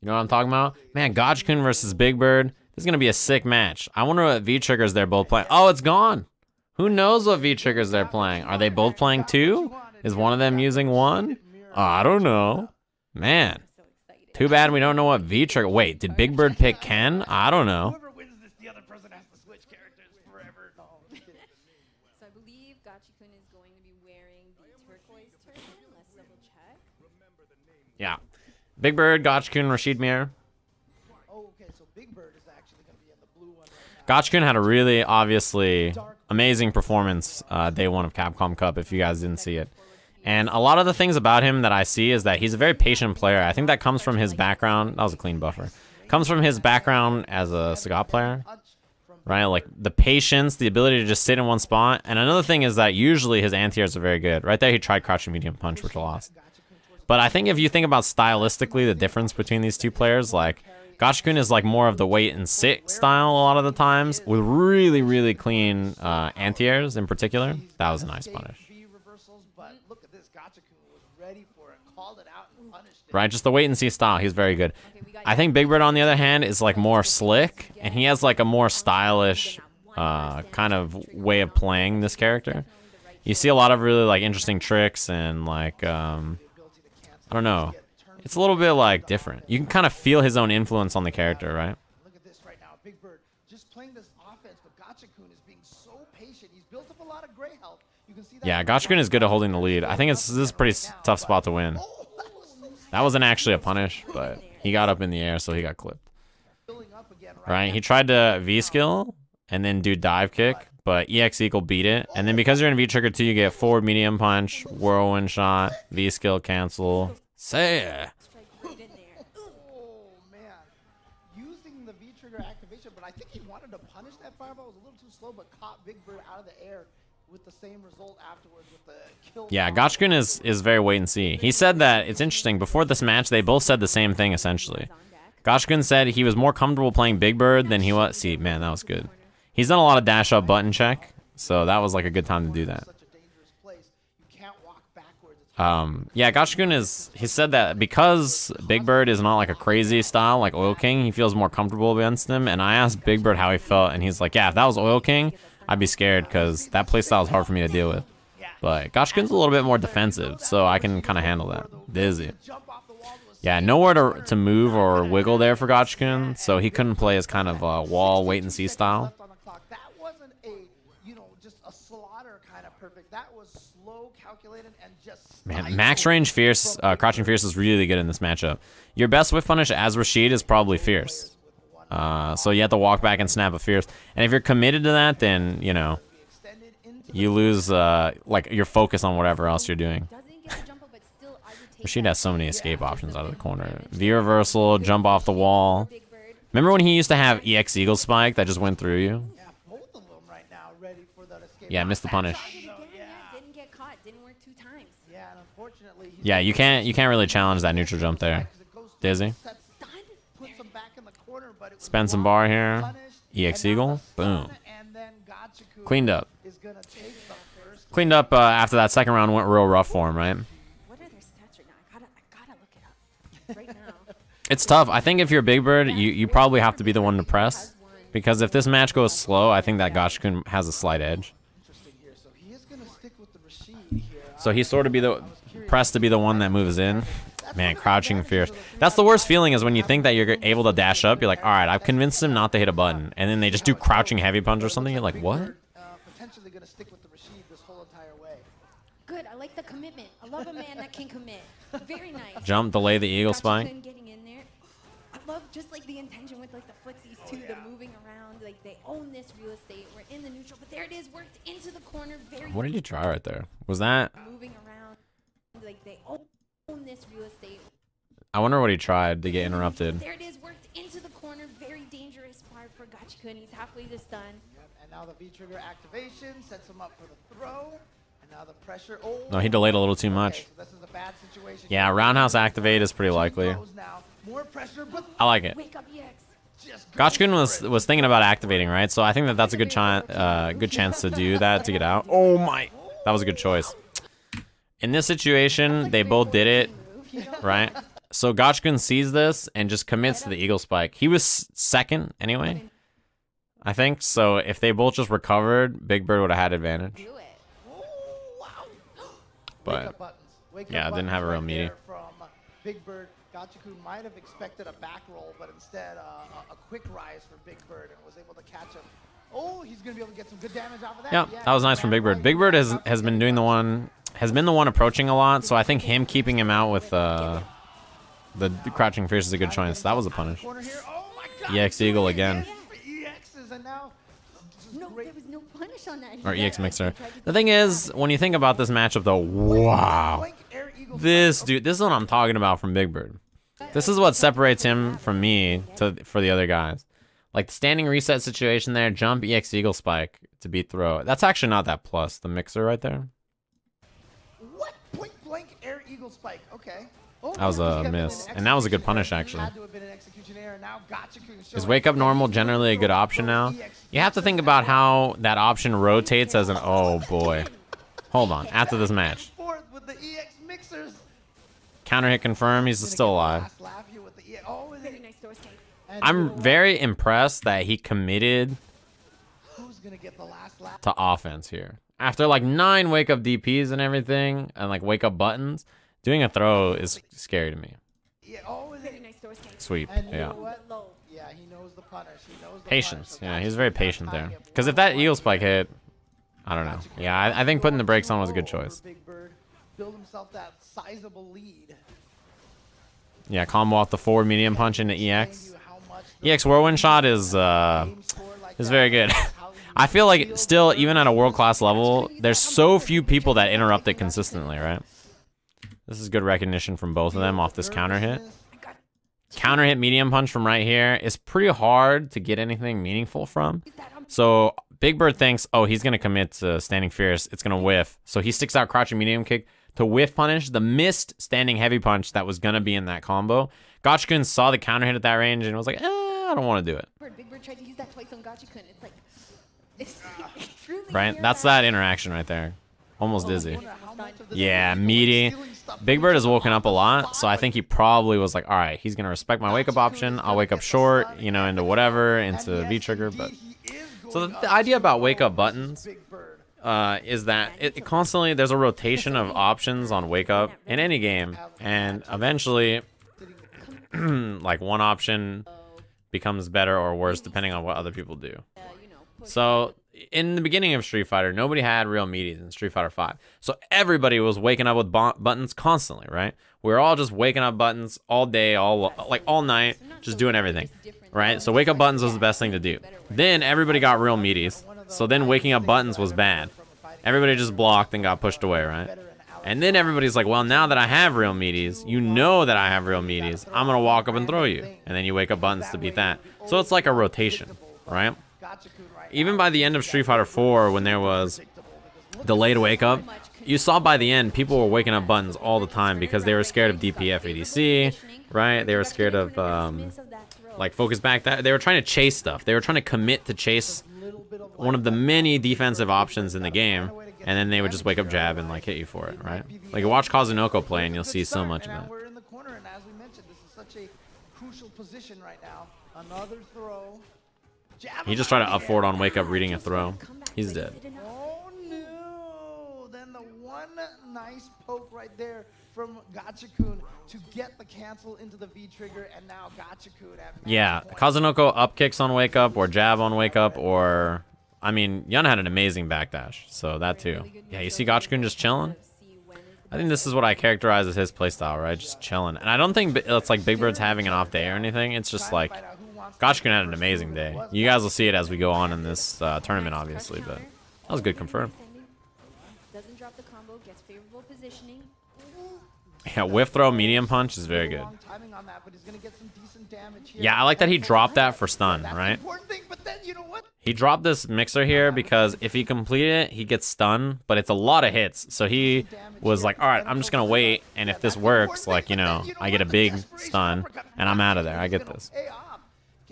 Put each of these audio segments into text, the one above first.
You know what I'm talking about? Man, Gachikun versus BigBird. This is gonna be a sick match. I wonder what V triggers they're both playing. Oh, it's gone. Who knows what V triggers they're playing? Are they both playing two? Is one of them using one? I don't know. Man, too bad we don't know what V trigger. Wait, did BigBird pick Ken? I don't know. Whoever wins this, the other person has to switch characters forever. No, So I believe Gachikun is going to be wearing the turquoise turban. Let's double check. Yeah. BigBird, Gachikun, Rashid Mir. oh, okay, so BigBird is actually going to be in the blue one right now. Gachikun had a really, obviously, amazing performance day one of Capcom Cup, if you guys didn't see it. And a lot of the things about him that I see is that he's a very patient player. I think that comes from his background. That was a clean buffer. Comes from his background as a Sagat player, right? Like the patience, the ability to just sit in one spot. And another thing is that usually his anti-airs are very good. Right there, he tried crouching medium punch, which I lost. But I think if you think about stylistically the difference between these two players, like Gachikun is like more of the wait and sit style a lot of the times with really, really clean anti-airs in particular. That was a nice punish. Right, just the wait and see style. He's very good. I think BigBird, on the other hand, is like more slick, and he has like a more stylish kind of way of playing this character. You see a lot of really like interesting tricks and like I don't know. It's a little bit like different. You can kind of feel his own influence on the character, right? Look at this right now, BigBird just playing this offense, but Gachikun is being so patient. He's built up a lot of gray health. You can see that. Yeah, Gachikun is good at holding the lead. I think this is a pretty tough spot to win. That wasn't actually a punish, but he got up in the air, so he got clipped. Right? He tried to V-skill and then do dive kick, but EX equal beat it. And then because you're in V-trigger 2, you get forward medium punch, whirlwind shot, V-skill cancel. Say it. Oh, man. Using the V-trigger activation, but I think he wanted to punish that fireball. It was a little too slow, but caught BigBird out of the air with the same result afterwards with the kill. Yeah, Gachikun is very wait and see. He said that, it's interesting, before this match, they both said the same thing, essentially. Gachikun said he was more comfortable playing BigBird than he was. See, man, that was good. He's done a lot of dash up button check, so that was like a good time to do that. Yeah, Gachikun he said that because BigBird is not like a crazy style like Oil King, he feels more comfortable against him. And I asked BigBird how he felt, and he's like, yeah, if that was Oil King, I'd be scared because that playstyle is hard for me to deal with. But Gachikun's a little bit more defensive, so I can kind of handle that. Dizzy. Yeah, nowhere to move or wiggle there for Gachikun, so he couldn't play his kind of wall wait and see style. That wasn't just a slaughter kind of perfect. That was slow, calculated, and just man, max range Fierce, Crouching Fierce is really good in this matchup. Your best whiff punish as Rashid is probably Fierce. So you have to walk back and snap a Fierce. And if you're committed to that, then, you know, you lose like your focus on whatever else you're doing. Rashid has so many escape options out of the corner. V-reversal, jump off the wall. Remember when he used to have EX Eagle Spike that just went through you? Yeah, missed the punish. Yeah, you can't really challenge that neutral jump there. Dizzy. Spend some bar here. EX Eagle. Boom. Cleaned up. Cleaned up after that second round went real rough for him, right? What are their stats right now? I gotta look it up right now. It's tough. I think if you're BigBird, you probably have to be the one to press. Because if this match goes slow, I think that Gachikun has a slight edge. So he's sort of pressed to be the one that moves in. Man, Crouching Fierce. That's the worst feeling is when you think that you're able to dash up. You're like, all right, I've convinced him not to hit a button. And then they just do Crouching Heavy Punch or something. You're like, what? Potentially going to stick with the Rashid this whole entire way. Good. I like the commitment. I love a man that can commit. Very nice. Jump, delay the Eagle Spike. Getting in there. I love just like the intention with like the footsies too, the moving around. Like they own this real estate. We're in the neutral, but there it is, worked into the corner. Very. What did you try right there? Was that? Moving around, like they own this real estate. I wonder what he tried to get interrupted. There it is, worked into the corner. Very dangerous part for Gachikun. He's halfway to stun. Yep, and now the V-trigger activation sets him up for the throw. And now the pressure. Oh, no, he delayed a little too much. Okay, so this is a bad situation. Yeah, roundhouse activate is pretty likely. More pressure, but I like it. Wake up, EX. Gachikun was thinking about activating, right? So I think that's a good chance to do that to get out. Oh my, that was a good choice. In this situation, they both did it, right? So Gachikun sees this and just commits to the Eagle Spike. He was second anyway, I think. So if they both just recovered, BigBird would have had advantage. Do it. Oh, wow. But yeah, didn't have a real meaty. From BigBird, Gachikun might have expected a back roll, but instead a quick rise for BigBird and was able to catch him. Oh, he's gonna be able to get some good damage off of that. Yeah, that was nice from BigBird. BigBird has been doing the one approaching a lot, so I think him keeping him out with the crouching fierce is a good choice. That was a punish. EX Eagle again. No, there was no punish on that. Or EX Mixer. The thing is, when you think about this matchup though, wow. This dude, this is what I'm talking about from BigBird. This is what separates him from me for the other guys. Like the standing reset situation there, jump EX Eagle Spike to beat throw. That's actually not that plus, the mixer right there. What? Point blank air Eagle Spike. Okay. Oh, That was a miss. And that was a good punish actually. Had to have been an execution error. Now Gachikun Is wake up normal generally a good option now? You have to think about how that option rotates as an, oh boy. Hold on, after this match. Fourth with the EX mixers. Counter hit confirm, he's still alive. Last laugh here with the EX. Oh, is Very it? nice door escape. And I'm very impressed that he committed who's gonna get the last lap? to offense here. After like 9 wake up DPs and everything, and like wake up buttons, doing a throw is scary to me. Yeah, oh, is Very it? nice door escape. Sweep, And you yeah. know what? Low. Yeah, he knows the punish. He knows the Patience, punish. So yeah, he's very patient there. tying it Because if that Eagle Spike hit, I don't know. Yeah, I think putting the brakes on was a good choice. BigBird build himself that sizable lead. Yeah, combo off the forward medium punch into EX. Showing you how much the EX whirlwind shot is game score like that very good. is how he I feel like feels still, good. even at a world-class level, there's so few people that interrupt it consistently, right? This is good recognition from both of them off this counter hit. Counter hit medium punch from right here is pretty hard to get anything meaningful from. So BigBird thinks, oh, he's going to commit to standing fierce. It's going to whiff. So he sticks out crouching medium kick to whiff punish the missed standing heavy punch that was going to be in that combo. Gachikun saw the counter hit at that range and was like, I don't want to do it. BigBird tried to use that twice on Gachikun. It's like, it's truly Right? near That's bad. that interaction right there. Almost dizzy. Wonder how much of this Yeah, is meaty. stealing stuff from BigBird has each woken other. up a lot, so I think he probably was like, all right, he's going to respect my wake up option. I'll wake up short, you know, into whatever, into And V-trigger. yes, But indeed, he is so going the up idea about to wake up Mr. buttons BigBird. is that it constantly, there's a rotation of options on wake up in any game, and eventually, like one option becomes better or worse depending on what other people do. You know, push So in the beginning of Street Fighter, nobody had real meaties in Street Fighter 5. So everybody was waking up with buttons constantly, right? We were all just waking up buttons all day, all night, just doing everything, right? So wake up buttons was the best thing to do. Then everybody got real meaties. So then waking up buttons was bad. Everybody just blocked and got pushed away, right? And then everybody's like, well, now that I have real meaties, you know that I have real meaties, I'm going to walk up and throw you. And then you wake up buttons to beat that. So it's like a rotation, right? Even by the end of Street Fighter 4, when there was delayed wake up, you saw by the end people were waking up buttons all the time because they were scared of DPF ADC, right? They were scared of like focus back. They were trying to chase stuff. They were trying to commit to chase one of the many defensive options in the game, and then they would just wake up jab and like hit you for it, right? Like you watch Kazunoko play and you'll see so much of that. We're in the corner, and as we mentioned, this is such a crucial position right now. Another throw. Jab He just tried to up forward on wake up reading a throw. He's dead. Oh no! Then the one nice poke right there from Gachikun to get the cancel into the V trigger, and now Gachikun at Yeah, match point. Kazunoko up kicks on wake up or jab on wake up, or I mean, Yun had an amazing backdash, so that too. Yeah, you see Gachikun just chilling? I think this is what I characterize as his playstyle, right? Just chilling. And I don't think it's like BigBird's having an off day or anything. It's just like Gachikun had an amazing day. You guys will see it as we go on in this tournament, obviously, but that was good confirm. Doesn't drop the combo, gets favorable positioning. Yeah, whiff throw medium punch is very good. Long timing on that, but he's gonna get some decent damage here. Yeah, I like that he dropped that for stun, That's the right? important thing, but then you know what? He dropped this mixer here because if he completed it, he gets stunned, but it's a lot of hits. So he was like, all right, I'm just going to wait, and if this works, like, you know, I get a big stun, and I'm out of there. I get this.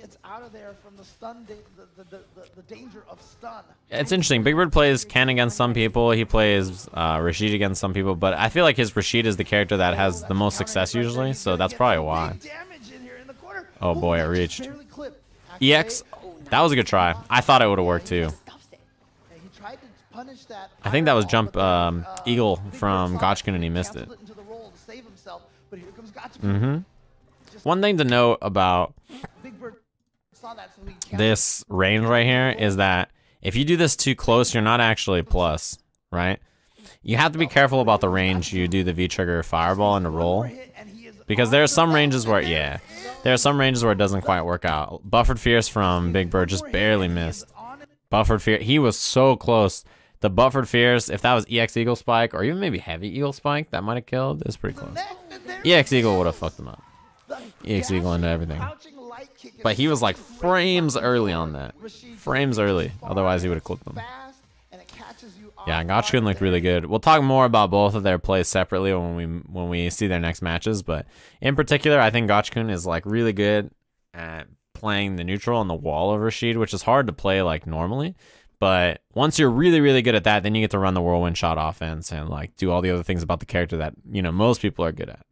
gets out of there from the stun, the danger of stun. It's interesting. BigBird plays Ken against some people. He plays Rashid against some people. But I feel like his Rashid is the character that has the most success usually. So that's probably why. Oh boy, it reached. EX, that was a good try. I thought it would have worked too. I think that was jump Eagle from Gachikun and he missed it. One thing to note about this range right here is that if you do this too close, you're not actually plus, right? You have to be careful about the range you do the V-trigger fireball and the roll. Because there are some ranges where, yeah, there are some ranges where it doesn't quite work out. Buffered Fierce from BigBird just barely missed. Buffered Fierce, he was so close. The Buffered Fierce, if that was EX Eagle Spike, or even maybe Heavy Eagle Spike, that might have killed. It's pretty close. EX Eagle would have fucked him up. EX Eagle into everything. But he was like frames early on that. Frames early. Otherwise, he would have clipped him. Yeah, Gachikun looked really good. We'll talk more about both of their plays separately when we see their next matches. But in particular, I think Gachikun is like really good at playing the neutral and the wall of Rashid, which is hard to play like normally. But once you're really, really good at that, then you get to run the whirlwind shot offense and like do all the other things about the character that, you know, most people are good at.